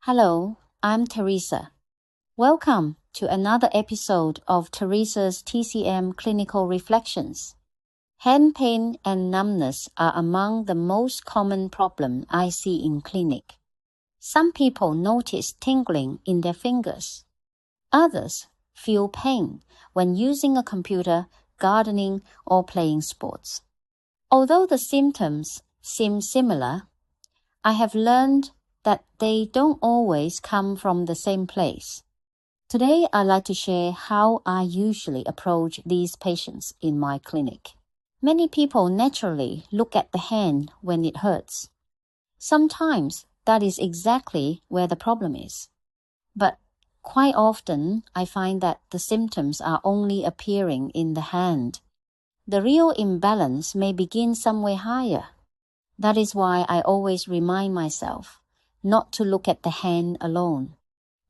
Hello, I'm Teresa. Welcome to another episode of Teresa's TCM Clinical Reflections. Hand pain and numbness are among the most common problems I see in clinic. Some people notice tingling in their fingers. Others feel pain when using a computer, gardening, or playing sports. Although the symptoms seem similar, I have learned that they don't always come from the same place. Today, I'd like to share how I usually approach these patients in my clinic. Many people naturally look at the hand when it hurts. Sometimes that is exactly where the problem is. But quite often, I find that the symptoms are only appearing in the hand. The real imbalance may begin somewhere higher. That is why I always remind myself not to look at the hand alone.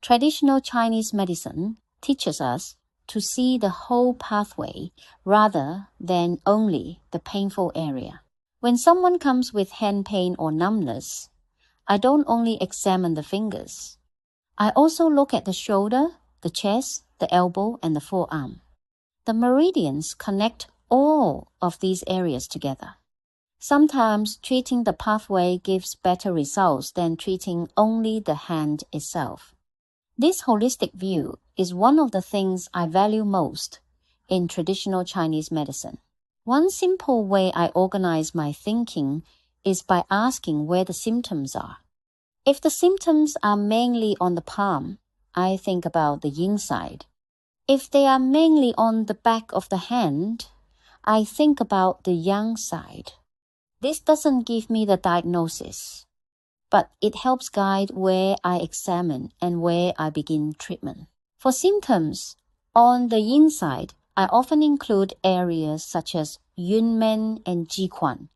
Traditional Chinese medicine teaches us to see the whole pathway rather than only the painful area. When someone comes with hand pain or numbness, I don't only examine the fingers. I also look at the shoulder, the chest, the elbow, and the forearm. The meridians connect all of these areas together. Sometimes treating the pathway gives better results than treating only the hand itself. This holistic view is one of the things I value most in traditional Chinese medicine. One simple way I organize my thinking is by asking where the symptoms are. If the symptoms are mainly on the palm, I think about the yin side. If they are mainly on the back of the hand, I think about the yang side. This doesn't give me the diagnosis, but it helps guide where I examine and where I begin treatment. For symptoms, on the yin side, I often include areas such as Yunmen and Jiquan.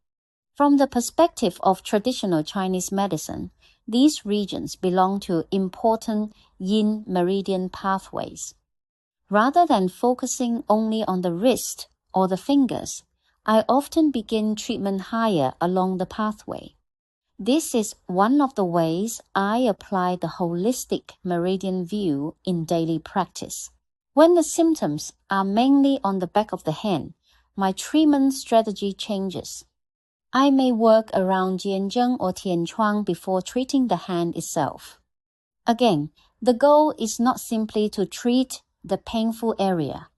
From the perspective of traditional Chinese medicine, these regions belong to important yin meridian pathways. Rather than focusing only on the wrist or the fingers, I often begin treatment higher along the pathway. This is one of the ways I apply the holistic meridian view in daily practice. When the symptoms are mainly on the back of the hand, my treatment strategy changes. I may work around Jianzheng or Tianchuang before treating the hand itself. Again, the goal is not simply to treat the painful area.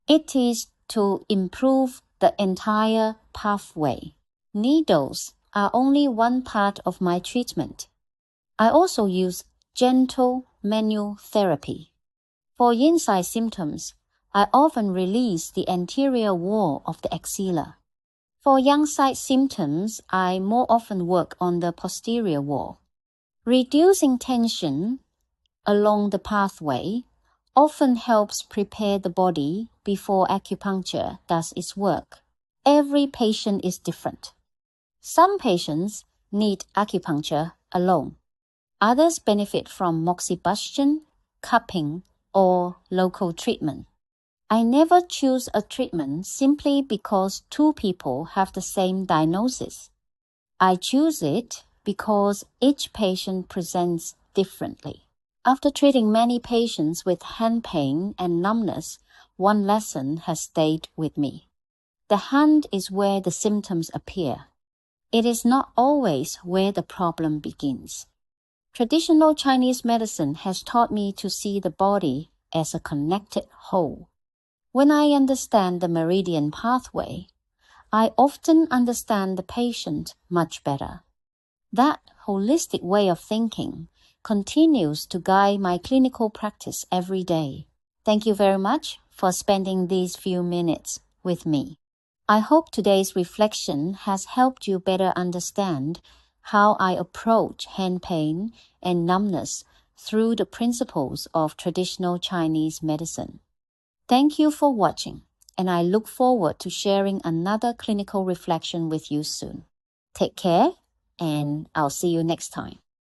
It is to improve the entire pathway. Needles are only one part of my treatment. I also use gentle manual therapy. For yin-side symptoms, I often release the anterior wall of the axilla. For yang-side symptoms, I more often work on the posterior wall. Reducing tension along the pathway often helps prepare the body before acupuncture does its work. Every patient is different. Some patients need acupuncture alone. Others benefit from Moxibustion, cupping, or local treatment. I never choose a treatment simply because two people have the same diagnosis. I choose it because each patient presents differently. After treating many patients with hand pain and numbness, one lesson has stayed with me. The hand is where the symptoms appear. It is not always where the problem begins. Traditional Chinese medicine has taught me to see the body as a connected whole. When I understand the meridian pathway, I often understand the patient much better. That holistic way of thinking continues to guide my clinical practice every day. Thank you very much for spending these few minutes with me. I hope today's reflection has helped you better understand how I approach hand pain and numbness through the principles of traditional Chinese medicine. Thank you for watching, and I look forward to sharing another clinical reflection with you soon. Take care, and I'll see you next time.